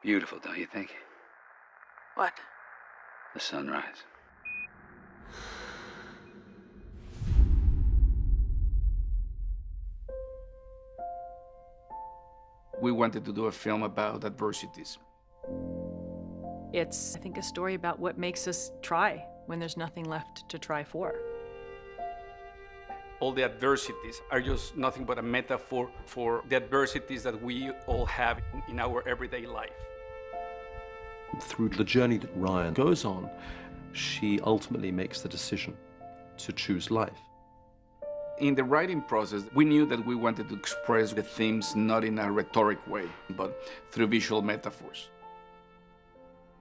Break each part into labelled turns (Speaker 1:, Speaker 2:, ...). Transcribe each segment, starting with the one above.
Speaker 1: Beautiful, don't you think?
Speaker 2: What?
Speaker 1: The sunrise.
Speaker 3: We wanted to do a film about adversities.
Speaker 2: It's, I think, a story about what makes us try when there's nothing left to try for.
Speaker 3: All the adversities are just nothing but a metaphor for the adversities that we all have in our everyday life.
Speaker 4: Through the journey that Ryan goes on, she ultimately makes the decision to choose life.
Speaker 3: In the writing process, we knew that we wanted to express the themes not in a rhetoric way, but through visual metaphors.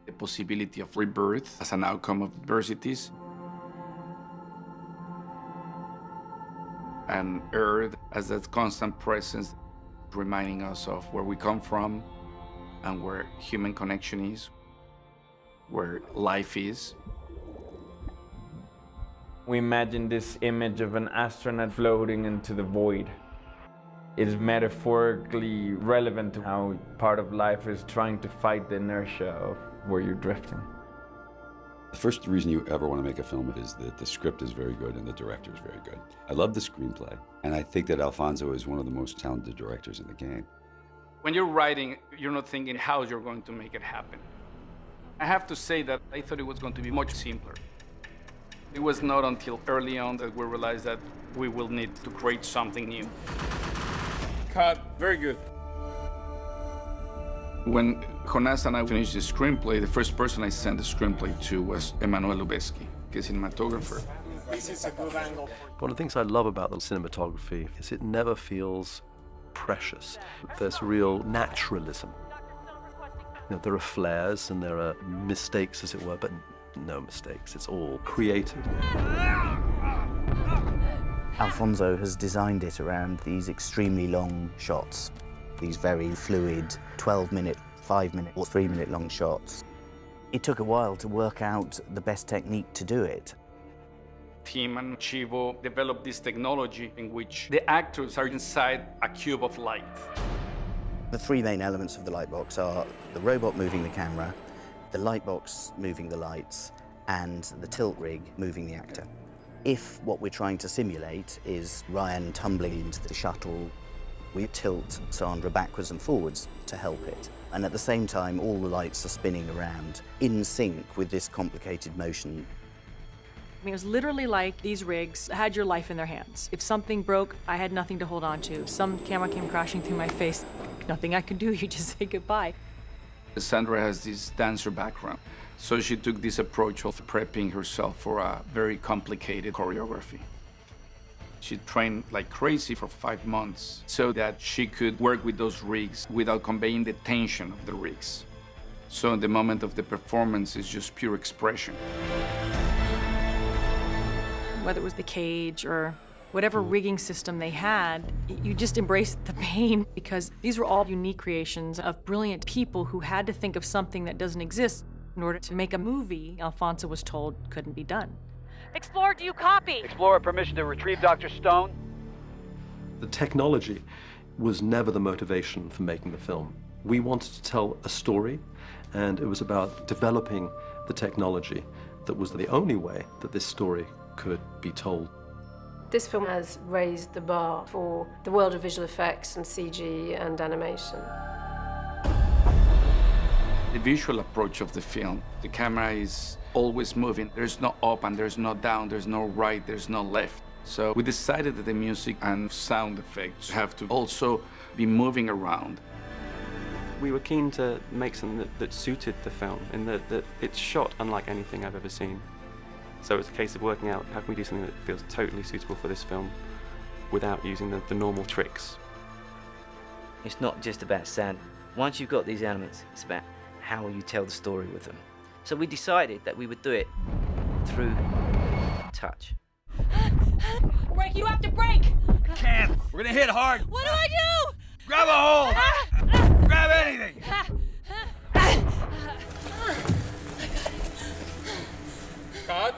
Speaker 3: The possibility of rebirth as an outcome of adversities, and Earth as that constant presence, reminding us of where we come from and where human connection is, where life is.
Speaker 5: We imagine this image of an astronaut floating into the void. It is metaphorically relevant to how part of life is trying to fight the inertia of where you're drifting.
Speaker 6: The first reason you ever want to make a film is that the script is very good and the director is very good. I love the screenplay, and I think that Alfonso is one of the most talented directors in the game.
Speaker 3: When you're writing, you're not thinking how you're going to make it happen. I have to say that I thought it was going to be much simpler. It was not until early on that we realized that we will need to create something new.
Speaker 7: Cut. Very good.
Speaker 3: When Jonas and I finished the screenplay, the first person I sent the screenplay to was Emanuel Lubezki, the cinematographer.
Speaker 7: This is a good angle.
Speaker 4: One of the things I love about the cinematography is it never feels precious. There's real naturalism. You know, there are flares and there are mistakes, as it were, but no mistakes. It's all created.
Speaker 8: Alfonso has designed it around these extremely long shots, these very fluid 12-minute, 5-minute or 3-minute long shots. It took a while to work out the best technique to do it.
Speaker 3: Tim and Chivo developed this technology in which the actors are inside a cube of light.
Speaker 8: The three main elements of the light box are the robot moving the camera, the light box moving the lights, and the tilt rig moving the actor. If what we're trying to simulate is Ryan tumbling into the shuttle, we tilt Sandra backwards and forwards to help it. And at the same time, all the lights are spinning around in sync with this complicated motion.
Speaker 2: I mean, it was literally like these rigs had your life in their hands. If something broke, I had nothing to hold on to. If some camera came crashing through my face, nothing I could do, you just say goodbye.
Speaker 3: Sandra has this dancer background, so she took this approach of prepping herself for a very complicated choreography. She trained like crazy for 5 months so that she could work with those rigs without conveying the tension of the rigs. So the moment of the performance is just pure expression.
Speaker 2: Whether it was the cage or whatever rigging system they had, you just embraced the pain because these were all unique creations of brilliant people who had to think of something that doesn't exist in order to make a movie Alfonso was told couldn't be done.
Speaker 9: Explorer, do you copy?
Speaker 10: Explorer, permission to retrieve Dr. Stone.
Speaker 4: The technology was never the motivation for making the film. We wanted to tell a story, and it was about developing the technology that was the only way that this story could be told.
Speaker 11: This film has raised the bar for the world of visual effects and CG and animation.
Speaker 3: The visual approach of the film, the camera is always moving. There's no up and there's no down, there's no right, there's no left. So we decided that the music and sound effects have to also be moving around.
Speaker 12: We were keen to make something that suited the film, in that it's shot unlike anything I've ever seen. So it's a case of working out how can we do something that feels totally suitable for this film without using the normal tricks.
Speaker 13: It's not just about sound. Once you've got these elements, it's about how you tell the story with them. So we decided that we would do it through touch.
Speaker 9: Break, you have to break!
Speaker 7: Can't! We're gonna hit hard!
Speaker 9: What do I do?
Speaker 7: Grab a hold! Grab anything! Cut.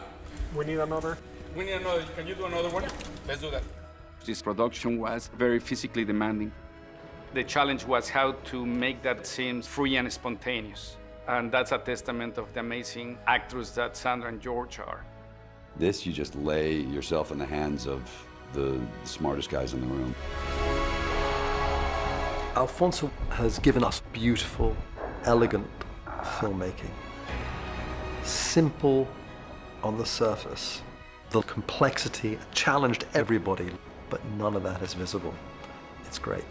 Speaker 7: We need another. Can you do another one? Let's do that.
Speaker 3: This production was very physically demanding. The challenge was how to make that seem free and spontaneous. And that's a testament of the amazing actors that Sandra and George are.
Speaker 6: This, you just lay yourself in the hands of the smartest guys in the room.
Speaker 4: Alfonso has given us beautiful, elegant filmmaking. Simple on the surface. The complexity challenged everybody, but none of that is visible. It's great.